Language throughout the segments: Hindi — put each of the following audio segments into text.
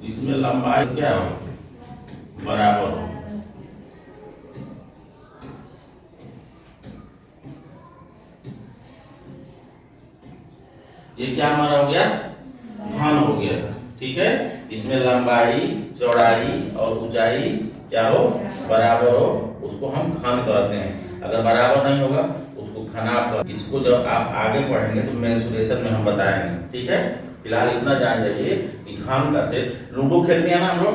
इसमें लंबाई क्या हो बराबर हो। ये क्या हमारा हो गया घन हो गया। ठीक है, इसमें लंबाई चौड़ाई और ऊंचाई क्या हो बराबर हो, उसको हम घन कहते हैं। अगर बराबर नहीं होगा उसको घनाभ। इसको जब आप आगे पढ़ेंगे तो मेंसुरेशन में हम बताएंगे। ठीक है, फिलहाल इतना जान जाइए कि घन का से लूडो खेलते हैं ना हम लोग,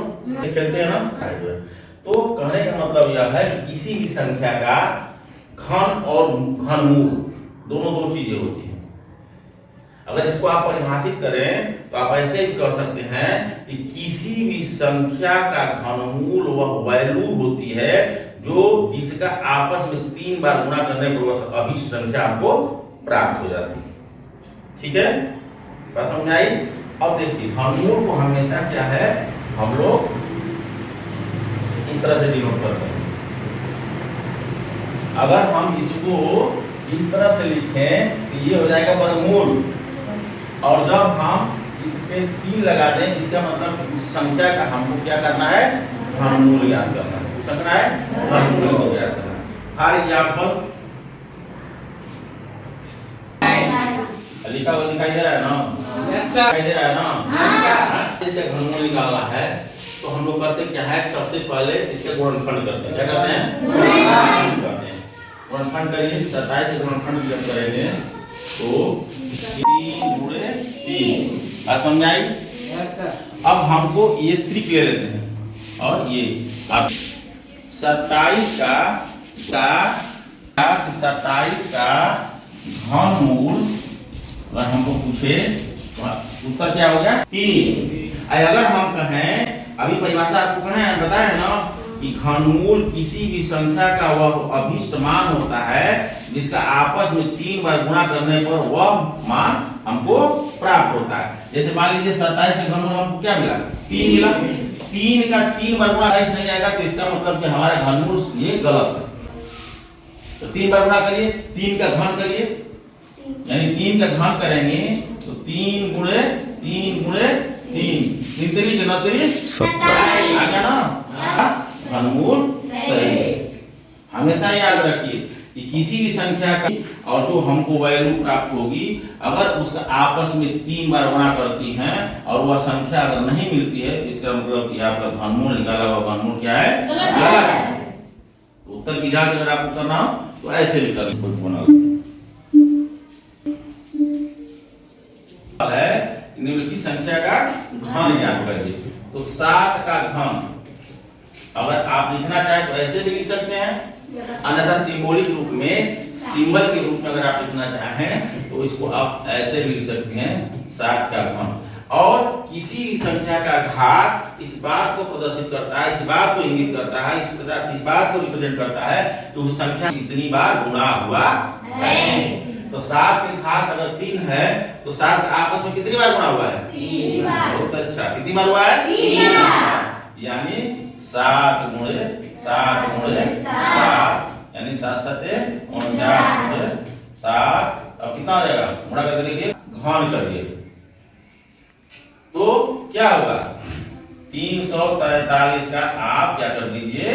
खेलते हैं ना। तो कहने का मतलब यह है कि किसी भी संख्या का घन और घनमूल दोनों दो चीजें होती हैं। अगर इसको आप परिभाषित करें तो आप ऐसे ही कह सकते हैं कि किसी भी संख्या का घनमूल वह वैल्यू होती है जो जिसका आपस में 3 बार गुणा करने पर वह अभिष्ट संख्या आपको प्राप्त हो जाती है। ठीक है, बात समझ आई। अब देखिए घनमूल को हमेशा क्या है हम लोग इस तरह से डिनोट करते हैं। अगर हम इसको इस तरह से लिखें तो ये हो जाएगा वर्गमूल, और जब हम इस पे 3 लगा दें इसका मतलब उस संख्या का हमको क्या करना है घनमूल ज्ञात करना है। उस संख्या है घनमूल ज्ञात करना है। फॉर एग्जांपल लिखा हुआ दिखाई दे रहा है ना, दिखाई दे रहा है ना। इसका घनमूल निकालना है तो हम लोग करते क्या है, सबसे पहले इसके गुणनफल करते हैं। क्या करते हैं गुणनफल करते हैं। गुणनफल करिए 27 के गुणनफल जब करेंगे तो 3 गुणे 3 आप समझाई। अब हमको ये त्रिक ले लेते हैं और ये आप 27 का घनमूल अगर हमको पूछे उत्तर क्या हो गया 3। अगर हम कहें अभी परिभाषा आपको कहें बताए ना कि घनमूल किसी भी संख्या का वह अभिष्ट मान होता है जिसका आपस में 3 बार गुणा करने पर वह मान हमको प्राप्त होता है। जैसे मान लीजिए 27 के घनमूल हमको क्या मिला 3 मिला। 3 का 3 बार गुणा नहीं आएगा तो इसका मतलब कि हमारा घनमूल ये गलत है। तो 3 बार गुणा करिए, 3 का घन करिए, यानी 3 का घन करेंगे तो 3 गुणे 3 गुणे 3 3 के 9 27 आ गया ना घनमूल सही। हमेशा याद रखिए कि किसी भी संख्या का और जो हमको वैल्यू प्राप्त होगी अगर उसका आपस में 3 बार गुणा करती हैं और वह संख्या अगर नहीं मिलती है तो इसका मतलब कि आपका घनमूल निकाला हुआ घनमूल क्या है गलत है। उत्तर की जांच अगर आपको करना हो तो ऐसे निकाल है निम्नलिखित संख्या का घन ज्ञात करिए। तो 7 का घन अगर आप लिखना चाहें तो ऐसे भी लिख सकते हैं, अन्यथा सिंबॉलिक रूप में सिंबल के रूप में अगर आप लिखना चाहें तो इसको आप ऐसे भी लिख सकते हैं 7 का घन। और किसी भी संख्या का घात इस बात को प्रदर्शित करता है, इस बात को इंगित करता है, इस बात को रिप्रेजेंट करता है कि उस संख्या कितनी बार गुणा हुआ है। तो 7 के घात अगर 3 है तो 7 आपस में कितनी बार गुणा हुआ है 3 बार। बहुत अच्छा, कितनी बार हुआ है 3 बार। यानी 7 गुणे 7 गुणे 7 यानी 7 7 49 गुणे 7। अब कितना आ जाएगा गुणा करके देखिए घन करिए तो क्या होगा 343 का आप क्या कर दीजिए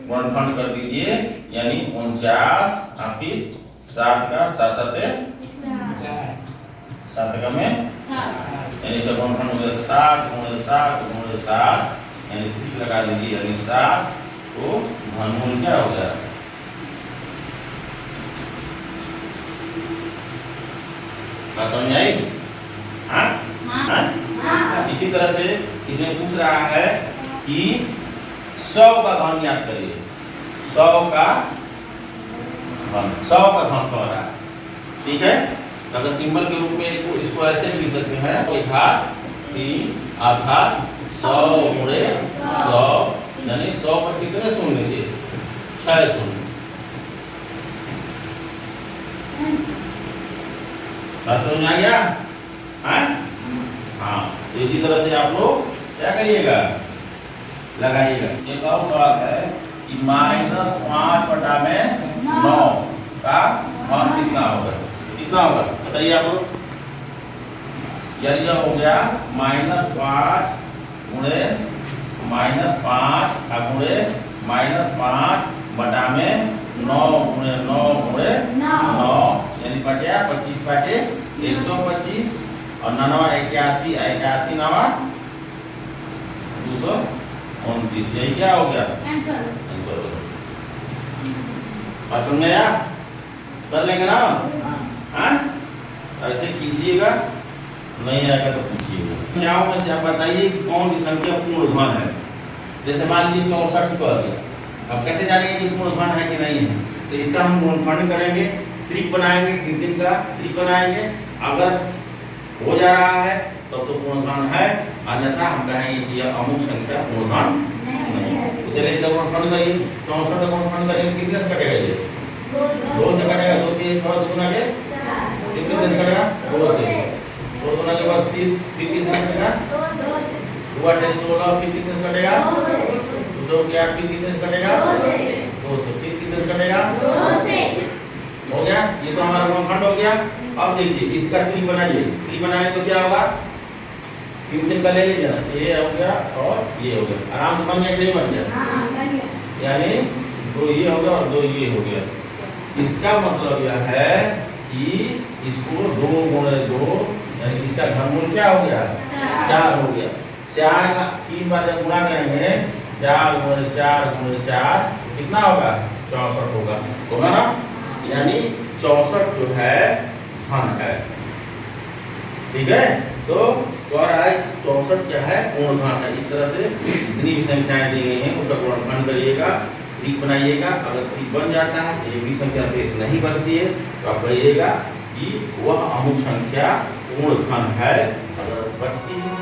गुणनफल कर दीजिए, यानी 49 और फिर 7 का 7 7 का में यानी जब गुणनफल हो गया 7 गुणे 7 गुणे 7 यानी 3 लगा दीजिए यानी 7 तो घनमूल क्या हो गया बात समझ आई। हाँ इसी तरह से इसमें पूछ रहा है कि 100 का घन ज्ञात करिए। 100 का घन कह रहा है। ठीक है, अगर सिंबल के रूप में इसको ऐसे भी लिख सकते हैं तो घात 3 अर्थात 100 गुणे 100 यानी 100 पर कितने शून्य लीजिए 6 शून्य। बात समझ आ गया। हाँ तो इसी तरह से आप लोग क्या करिएगा लगाइएगा। एक और सवाल है कि -5/9 का घन कितना होगा, कितना होगा बताइए आप लोग। यदि यह हो गया -5 गुणे -5 गुणे -5 बटा में 9 गुणे 9 गुणे 9 यानी बचा 25 बाटे 125 और 9 81 81 9 229। यही क्या हो गया आंसर। बात समझ में आया? कर लेंगे ना? हाँ ऐसे कीजिएगा, नहीं आएगा तो पूछिएगा। संख्याओं में से आप बताइए कि कौन सी संख्या पूर्ण घन है। जैसे मान लीजिए 64 कर दिया, अब कैसे जानेंगे कि पूर्ण घन है कि नहीं है? तो इसका हम गुणनफल करेंगे, त्रिक बनाएंगे, तीन का त्रिक बनाएंगे। अगर हो जा रहा है तब तो पूर्ण घन है, अन्यथा हम कहेंगे कि यह अमुक संख्या पूर्ण घन नहीं है। तो चलिए इसका गुणनफल करिए। 64 का गुणनफल करेंगे, कितने से कटेगा ये? 2 से कटेगा। 2 3 थोड़ा दुगुना के कितने से कटेगा? 2 से। 2 गुना के बाद 30 फिर कितने से कटेगा? 2 से। 2 8 16 फिर कितने से कटेगा? 2 के 8 फिर कितने से कटेगा? 2 से। फिर कितने से कटेगा? 2 से। हो गया, ये तो हमारा गुणनफल हो गया। अब देखिए इसका त्रिक बनाइए। त्रिक बनाएंगे तो क्या होगा? 3 का ले लीजिए ना, ये हो गया और ये हो गया। आराम से बन गया कि नहीं बन गया? हां बन गया। यानी 2 ये हो गया और 2 ये हो गया। इसका मतलब यह है कि इसको 2 गुणे 2 यानी इसका घनमूल क्या हो गया? 4 हो गया। 4 का 3 बार जब गुणा करेंगे 4 गुणे 4 गुणे 4 कितना होगा? 64 होगा। होगा ना? यानी 64 जो है घन है। ठीक है, तो और आज 64 क्या है? पूर्ण घन है। इस तरह से जितनी भी संख्याएं दी गई हैं उसका गुणनफल करिएगा, त्रिक बनाइएगा। अगर त्रिक बन जाता है, एक भी संख्या शेष नहीं बचती है, तो आप कहिएगा कि वह अमुक संख्या पूर्ण घन है। अगर बचती है